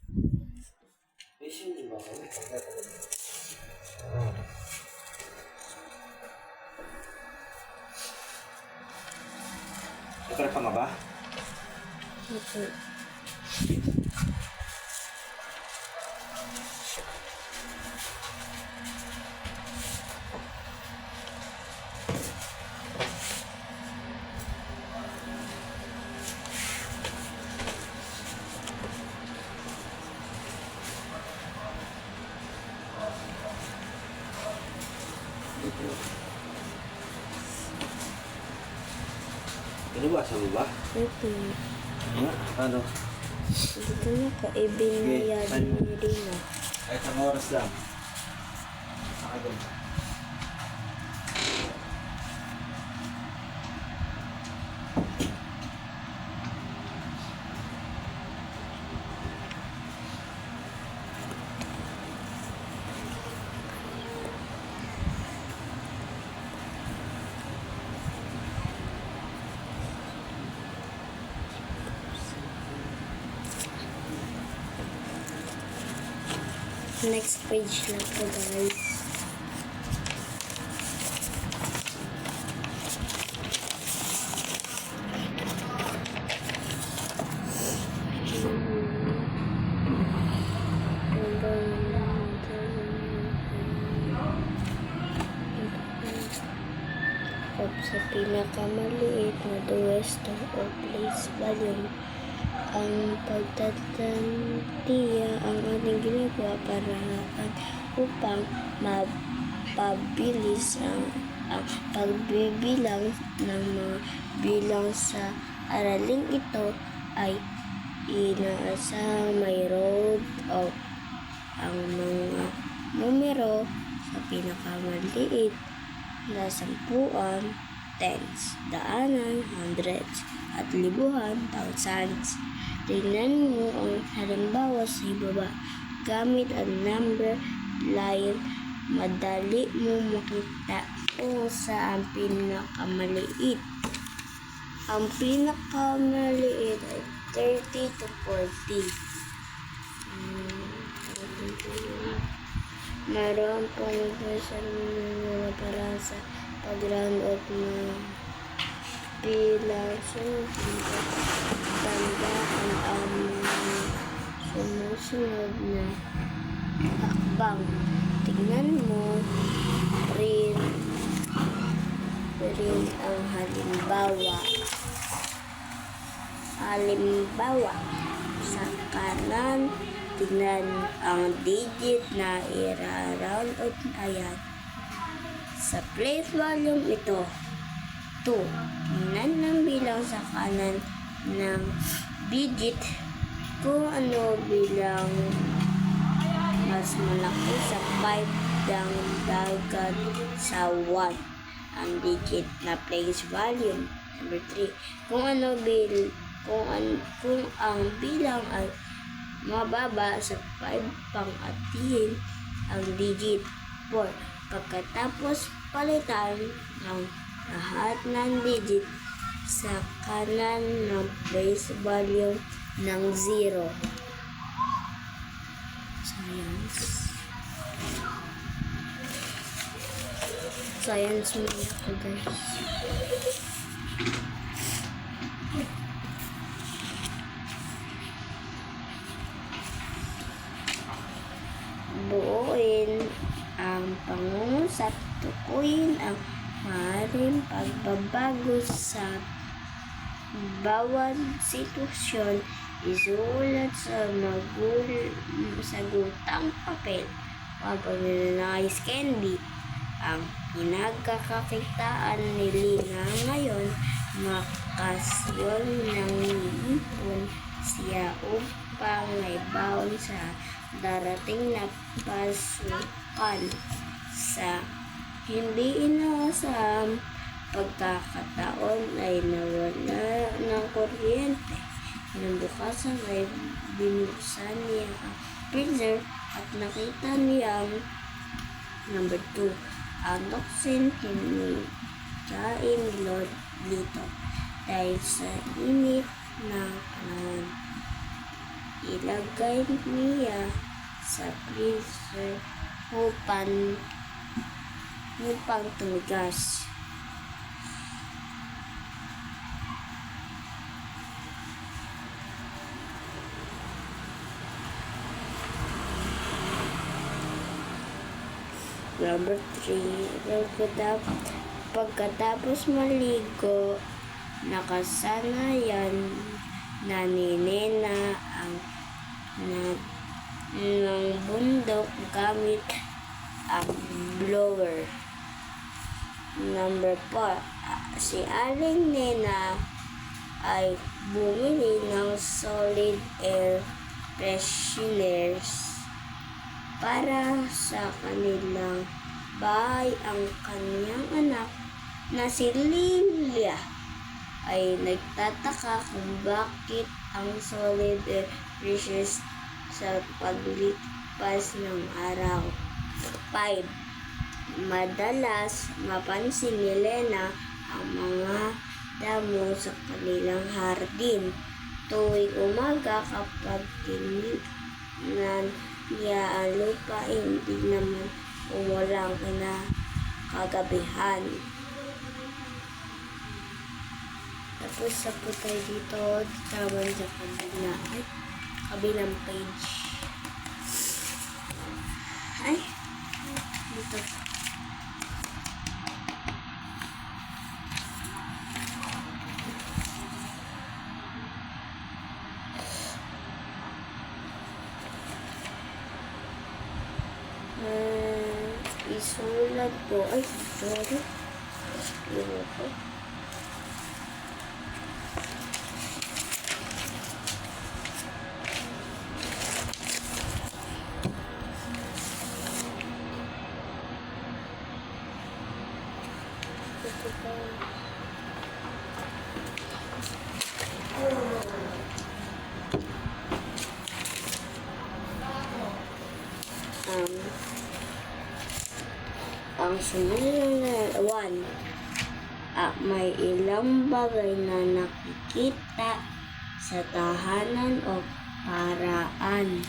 Mission di ba kayo? Ito pa ba? Okay. Ano ba? Saan mo ba? Ito. Ano? Paano? Dito na ka. Ibinayad ni Rina. Kahit ang oras lang. Nakagam. Next page na po, guys. Sa pinakamaliit na duwest o place volume, ang pagtatantiya ang ating ginagawa upang mapabilis ang pagbibilang ng mga bilang sa araling ito ay inaasahang mayroon o ang mga numero sa pinakamaliit na sampuan, tens, daanan, hundreds, at libuhan, thousands. Tingnan mo ang halimbawa sa ibaba. Gamit ang number line, madali mo makita kung saan pinakamaliit. Ang pinakamaliit ay 30 to 40. Mayroon pong universal na para sa pag-round off ng bilang tandaan ang sumusunod na hakbang. Tingnan mo rin ang halimbawa. Sa kanan, tingnan ang digit na i-round off. Ayan. Sa place volume ito, 2. Tingnan ng bilang sa kanan ng digit kung ano bilang mas malaki sa 5 ng dagat sa 1. Ang digit na place volume. Number 3. Kung ang bilang ay mababa sa 5 pang-atin ang digit 4. Pagkatapos palitan ang lahat ng digit sa kanan ng place volume ng 0. Science mo ako, guys. Buuin ang pangungusap, tukuyin ang maaaring pagbabago sa bawat sitwasyon, isulat sa sagutang papel. Pag-organize candy. Ang pinagkakakitaan ni Lina ngayon, makasyon ng ipon siya upang may baon sa darating na pasukan. Sa hindi inaasahang pagkakataon ay nawala ng kuryente. Kinabukasan ay binuksan niya ang freezer at nakita niyang number 2. Ang toxin kinikain ni Lord Lito dahil sa init ng panahon. ilagay niya sa freezer upang tumigas. Number 3, pagkatapos maligo, nakasanayan na ni Nena ang ng bundok gamit ang blower. Number 4, si Aling Nena ay bumili ng solid air fresheners para sa kanilang bahay. Ang kanyang anak na si Lilia ay nagtataka kung bakit ang solid air fresheners sa paglipas ng araw. 5, madalas mapansin ni Lena ang mga damo sa kanilang hardin. Tuwing umaga kapag tinignan niya ang lupa, hindi naman umulang kinakagabihan. Tapos sa po tayo dito, naman sa kabilang page. Ay, dito. Isulat po. Ay, sorry. Isulat po. Ang sumunod na 1, may ilang bagay na nakikita sa tahanan o paraan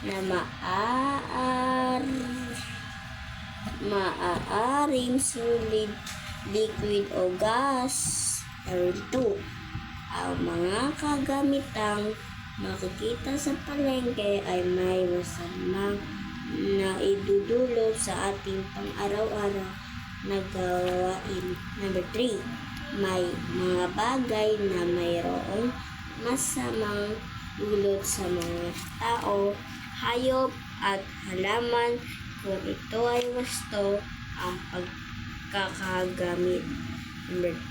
na maaaring solid, liquid o gas. 2, ang mga kagamitang makikita sa palengke ay may masamang naidudulot sa ating pang-araw-araw na gawain. Number 3, may mga bagay na mayroong masamang dulot sa mga tao, hayop at halaman kung ito ay wasto ang pagkakagamit. Number 4,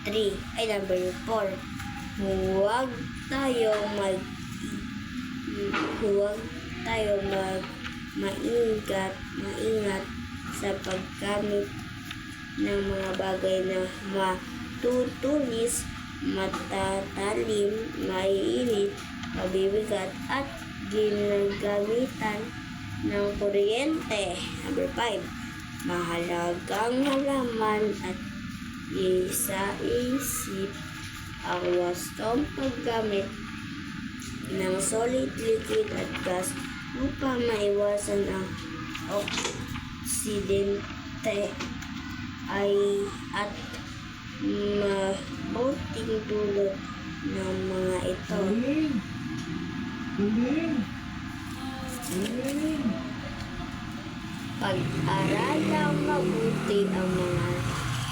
huwag tayo maingat sa paggamit ng mga bagay na matutulis, matatalim, maiinit, mabibigat at ginagamitan ng kuryente. Number 5, mahalagang halaman at isa-isip ang wastong paggamit ng solid, liquid at gas upang maiwasan ang aksidente at mabuting dulot ng mga ito. Pag-aralang mabuti ang mga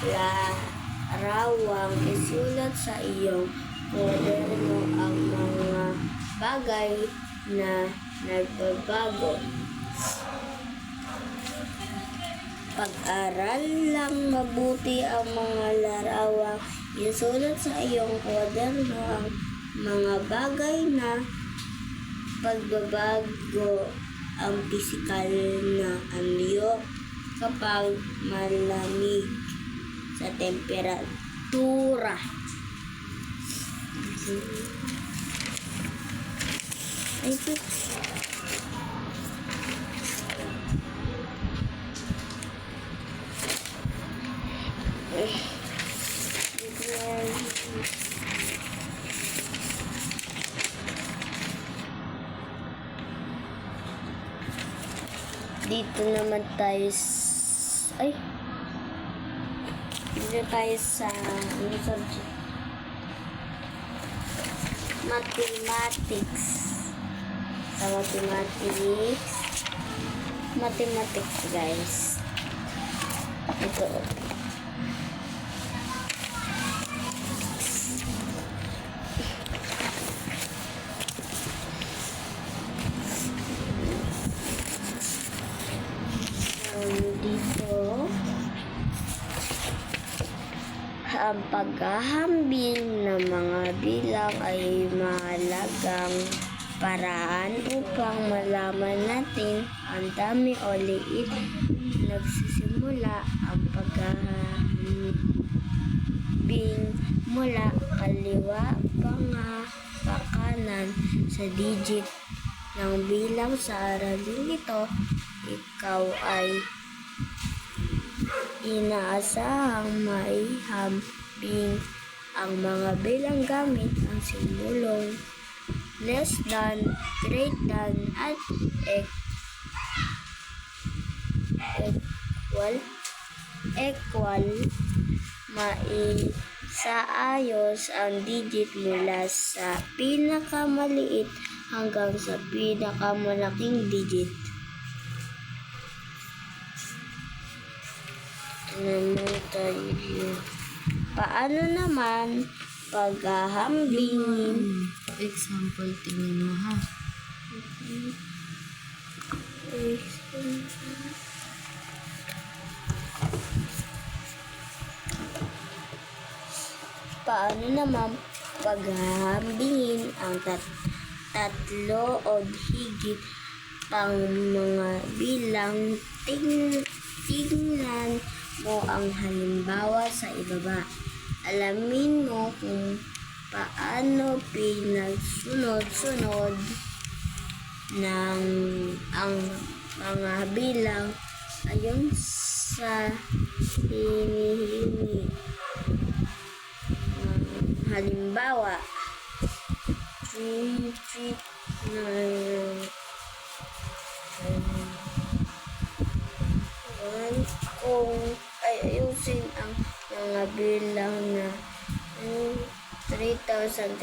larawang, isulat sa iyong kwaderno ang mga bagay na nagbabago. Pag-aral lang mabuti ang mga larawang, isulat sa iyong kwaderno ang mga bagay na pagbabago, ang pisikal na anyo kapag malamig sa temperatura. Ito. Dito naman tayo ay, dito tayo sa ano subject? Mathematics. Sa mathematics guys. Ito. Dito, ang paghahambing ng mga bilang ay mahalagang paraan upang malaman natin ang dami o liit. Nagsisimula ang paghahambing mula kaliwa pa kanan sa digit ng bilang. Sa aralin ito, ikaw ay inaasahang maihambing ang mga bilang gamit ang simbolong less than, greater than, at equal. Maisaayos ang digit mula sa pinakamaliit hanggang sa pinakamalaking digit. Paano naman paghahambing? Example, tingnan mo ha. Paano naman paghahambingin ang tatlo o higit pang mga bilang? Tingnan mo ang halimbawa sa ibaba. Alamin mo kung paano pinagsunod-sunod ng ang mga bilang ayon sa hinihingi. Halimbawa, 3, 9, kung ayusin ang mga bilang na 3,300